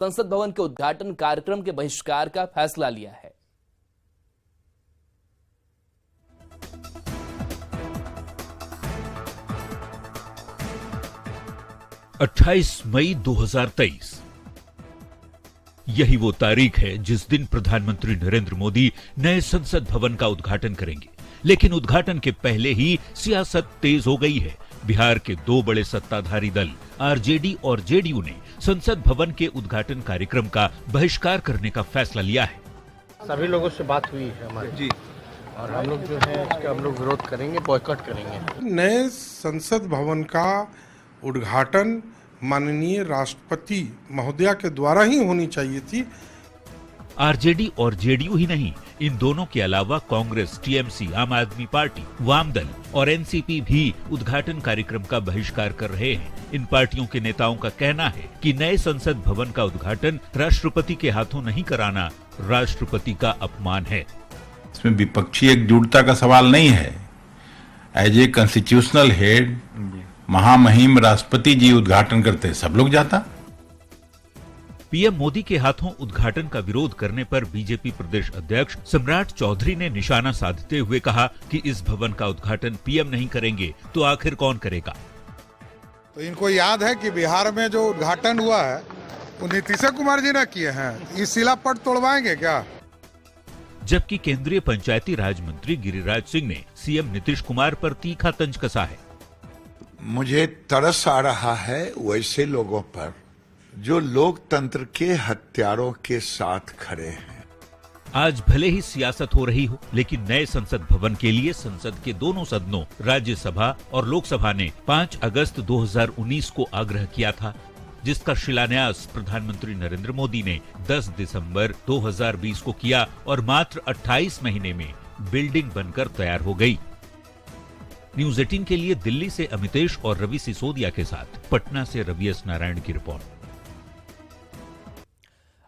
संसद भवन के उद्घाटन कार्यक्रम के बहिष्कार का फैसला लिया है। अट्ठाईस मई 2023 यही वो तारीख है जिस दिन प्रधानमंत्री नरेंद्र मोदी नए संसद भवन का उद्घाटन करेंगे। लेकिन उद्घाटन के पहले ही सियासत तेज हो गई है। बिहार के दो बड़े सत्ताधारी दल आरजेडी और जेडीयू ने संसद भवन के उद्घाटन कार्यक्रम का बहिष्कार करने का फैसला लिया है। सभी लोगों से बात हुई है हमारी जी, और हम लोग जो है इसका हम लोग विरोध करेंगे, बॉयकॉट करेंगे। नए संसद भवन का उद्घाटन माननीय राष्ट्रपति महोदया के द्वारा ही होनी चाहिए थी। आरजेडी और जेडीयू ही नहीं, इन दोनों के अलावा कांग्रेस, टीएमसी, आम आदमी पार्टी, वाम दल और एनसीपी भी उद्घाटन कार्यक्रम का बहिष्कार कर रहे हैं। इन पार्टियों के नेताओं का कहना है कि नए संसद भवन का उद्घाटन राष्ट्रपति के हाथों नहीं कराना राष्ट्रपति का अपमान है। इसमें विपक्षी एकजुटता का सवाल नहीं है। एज ए कॉन्स्टिट्यूशनल हेड महामहिम राष्ट्रपति जी उद्घाटन करते सब लोग जाता। पीएम मोदी के हाथों उद्घाटन का विरोध करने पर बीजेपी प्रदेश अध्यक्ष सम्राट चौधरी ने निशाना साधते हुए कहा कि इस भवन का उद्घाटन पीएम नहीं करेंगे तो आखिर कौन करेगा। तो इनको याद है कि बिहार में जो उद्घाटन हुआ है वो नीतीश कुमार जी ने किए हैं। इस शिलापट तोड़वाएंगे क्या? जबकि केंद्रीय पंचायती राज मंत्री गिरिराज सिंह ने सीएम नीतीश कुमार पर तीखा तंज कसा है। मुझे तरस आ रहा है वैसे लोगों पर जो लोकतंत्र के हत्यारों के साथ खड़े हैं। आज भले ही सियासत हो रही हो, लेकिन नए संसद भवन के लिए संसद के दोनों सदनों राज्यसभा और लोकसभा ने 5 अगस्त 2019 को आग्रह किया था, जिसका शिलान्यास प्रधानमंत्री नरेंद्र मोदी ने 10 दिसंबर 2020 को किया और मात्र 28 महीने में बिल्डिंग बनकर तैयार हो गई। न्यूज 18 के लिए दिल्ली से अमितेश और रवि सिसोदिया के साथ पटना से रवि एस नारायण की रिपोर्ट।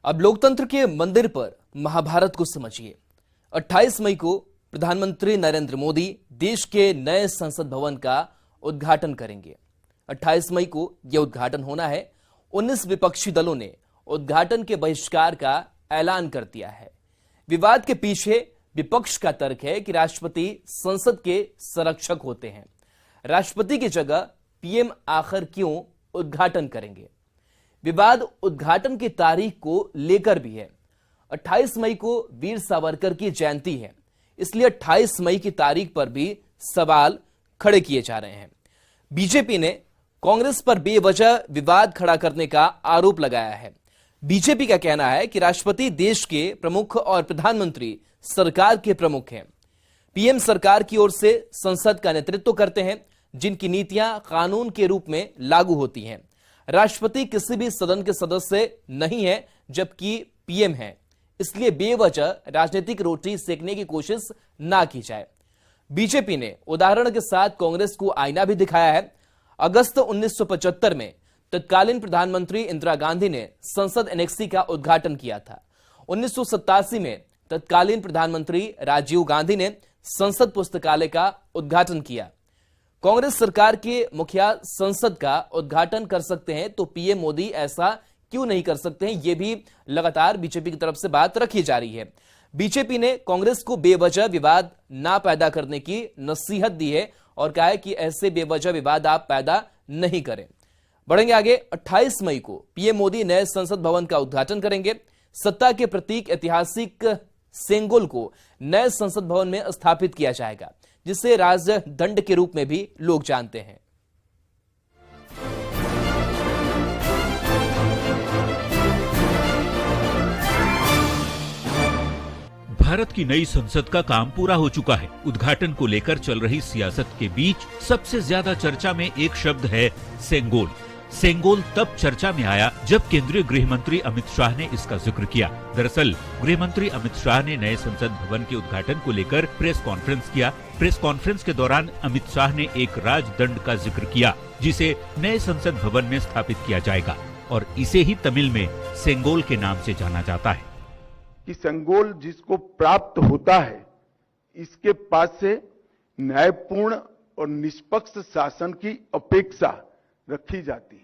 अब लोकतंत्र के मंदिर पर महाभारत को समझिए। 28 मई को प्रधानमंत्री नरेंद्र मोदी देश के नए संसद भवन का उद्घाटन करेंगे। 28 मई को यह उद्घाटन होना है। 19 विपक्षी दलों ने उद्घाटन के बहिष्कार का ऐलान कर दिया है। विवाद के पीछे विपक्ष का तर्क है कि राष्ट्रपति संसद के संरक्षक होते हैं। राष्ट्रपति की जगह पीएम आखिर क्यों उद्घाटन करेंगे? विवाद उद्घाटन की तारीख को लेकर भी है। 28 मई को वीर सावरकर की जयंती है, इसलिए 28 मई की तारीख पर भी सवाल खड़े किए जा रहे हैं। बीजेपी ने कांग्रेस पर बेवजह विवाद खड़ा करने का आरोप लगाया है। बीजेपी का कहना है कि राष्ट्रपति देश के प्रमुख और प्रधानमंत्री सरकार के प्रमुख हैं। पीएम सरकार की ओर से संसद का नेतृत्व करते हैं, जिनकी नीतियां कानून के रूप में लागू होती हैं। राष्ट्रपति किसी भी सदन के सदस्य नहीं है, जबकि पीएम है, इसलिए बेवजह राजनीतिक रोटी सेकने की कोशिश ना की जाए। बीजेपी ने उदाहरण के साथ कांग्रेस को आईना भी दिखाया है। अगस्त 1975 में तत्कालीन प्रधानमंत्री इंदिरा गांधी ने संसद एनेक्सी का उद्घाटन किया था। 1987 में तत्कालीन प्रधानमंत्री राजीव गांधी ने संसद पुस्तकालय का उद्घाटन किया। कांग्रेस सरकार के मुखिया संसद का उद्घाटन कर सकते हैं, तो पीएम मोदी ऐसा क्यों नहीं कर सकते हैं? यह भी लगातार बीजेपी की तरफ से बात रखी जा रही है। बीजेपी ने कांग्रेस को बेवजह विवाद ना पैदा करने की नसीहत दी है और कहा है कि ऐसे बेवजह विवाद आप पैदा नहीं करें। बढ़ेंगे आगे। 28 मई को पीएम मोदी नए संसद भवन का उद्घाटन करेंगे। सत्ता के प्रतीक ऐतिहासिक सेंगोल को नए संसद भवन में स्थापित किया जाएगा, जिसे राजदंड के रूप में भी लोग जानते हैं। भारत की नई संसद का काम पूरा हो चुका है। उद्घाटन को लेकर चल रही सियासत के बीच सबसे ज्यादा चर्चा में एक शब्द है सेंगोल। सेंगोल तब चर्चा में आया जब केंद्रीय गृह मंत्री अमित शाह ने इसका जिक्र किया। दरअसल गृह मंत्री अमित शाह ने नए संसद भवन के उद्घाटन को लेकर प्रेस कॉन्फ्रेंस किया। प्रेस कॉन्फ्रेंस के दौरान अमित शाह ने एक राजदंड का जिक्र किया, जिसे नए संसद भवन में स्थापित किया जाएगा और इसे ही तमिल में सेंगोल के नाम से जाना जाता है। कि सेंगोल जिसको प्राप्त होता है, इसके पास से न्यायपूर्ण और निष्पक्ष शासन की अपेक्षा रखी जाती है।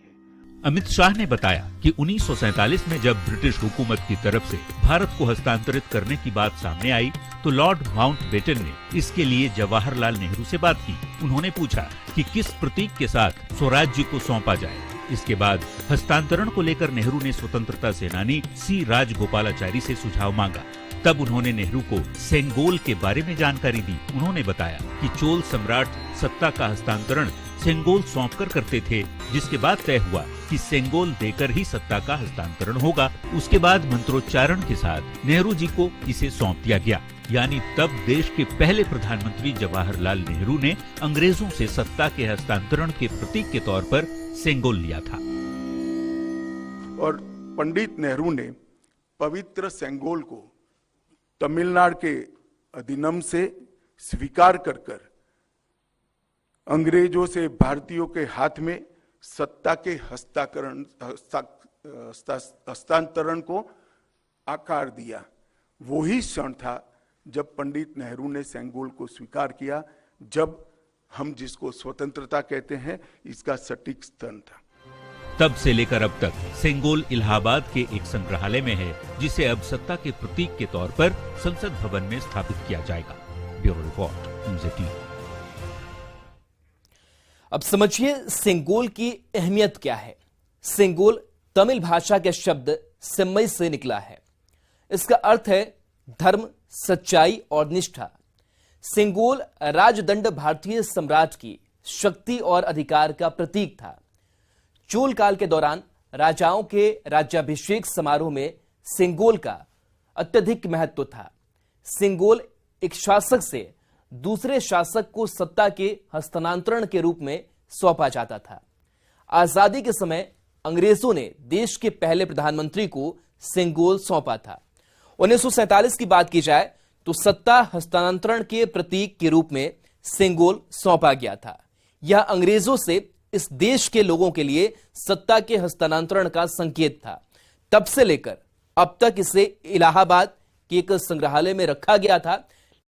अमित शाह ने बताया कि 1947 में जब ब्रिटिश हुकूमत की तरफ से भारत को हस्तांतरित करने की बात सामने आई तो लॉर्ड माउंटबेटन ने इसके लिए जवाहरलाल नेहरू से बात की। उन्होंने पूछा कि किस प्रतीक के साथ स्वराज्य को सौंपा जाए। इसके बाद हस्तांतरण को लेकर नेहरू ने स्वतंत्रता सेनानी सी राजगोपालाचारी से सुझाव मांगा। तब उन्होंने नेहरू को सेंगोल के बारे में जानकारी दी। उन्होंने बताया कि चोल सम्राट सत्ता का हस्तांतरण सेंगोल सौंपकर करते थे, जिसके बाद तय हुआ कि सेंगोल देकर ही सत्ता का हस्तांतरण होगा। उसके बाद मंत्रोच्चारण के साथ नेहरू जी को इसे सौंप दिया गया। यानी तब देश के पहले प्रधानमंत्री जवाहरलाल नेहरू ने अंग्रेजों से सत्ता के हस्तांतरण के प्रतीक के तौर पर सेंगोल लिया था। और पंडित नेहरू ने पवित्र सेंगोल को तमिलनाडु के अधिनियम से स्वीकार कर अंग्रेजों से भारतीयों के हाथ में सत्ता के हस्तांतरण को आकार दिया। वही क्षण था जब पंडित नेहरू ने सेंगोल को स्वीकार किया, जब हम जिसको स्वतंत्रता कहते हैं इसका सटीक स्थान था। तब से लेकर अब तक सेंगोल इलाहाबाद के एक संग्रहालय में है, जिसे अब सत्ता के प्रतीक के तौर पर संसद भवन में स्थापित किया जाएगा। Bureau report, news 18। अब समझिए सेंगोल की अहमियत क्या है। सेंगोल तमिल भाषा के शब्द सेम्मई से निकला है। इसका अर्थ है धर्म, सच्चाई और निष्ठा। सेंगोल राजदंड भारतीय सम्राट की शक्ति और अधिकार का प्रतीक था। चोल काल के दौरान राजाओं के राज्याभिषेक समारोह में सेंगोल का अत्यधिक महत्व था। सेंगोल एक शासक से दूसरे शासक को सत्ता के हस्तांतरण के रूप में सौंपा जाता था। आजादी के समय अंग्रेजों ने देश के पहले प्रधानमंत्री को सेंगोल सौंपा था। 1947 की बात की जाए तो सत्ता हस्तांतरण के प्रतीक के रूप में सेंगोल सौंपा गया था। यह अंग्रेजों से इस देश के लोगों के लिए सत्ता के हस्तांतरण का संकेत था। तब से लेकर अब तक इसे इलाहाबाद के एक संग्रहालय में रखा गया था।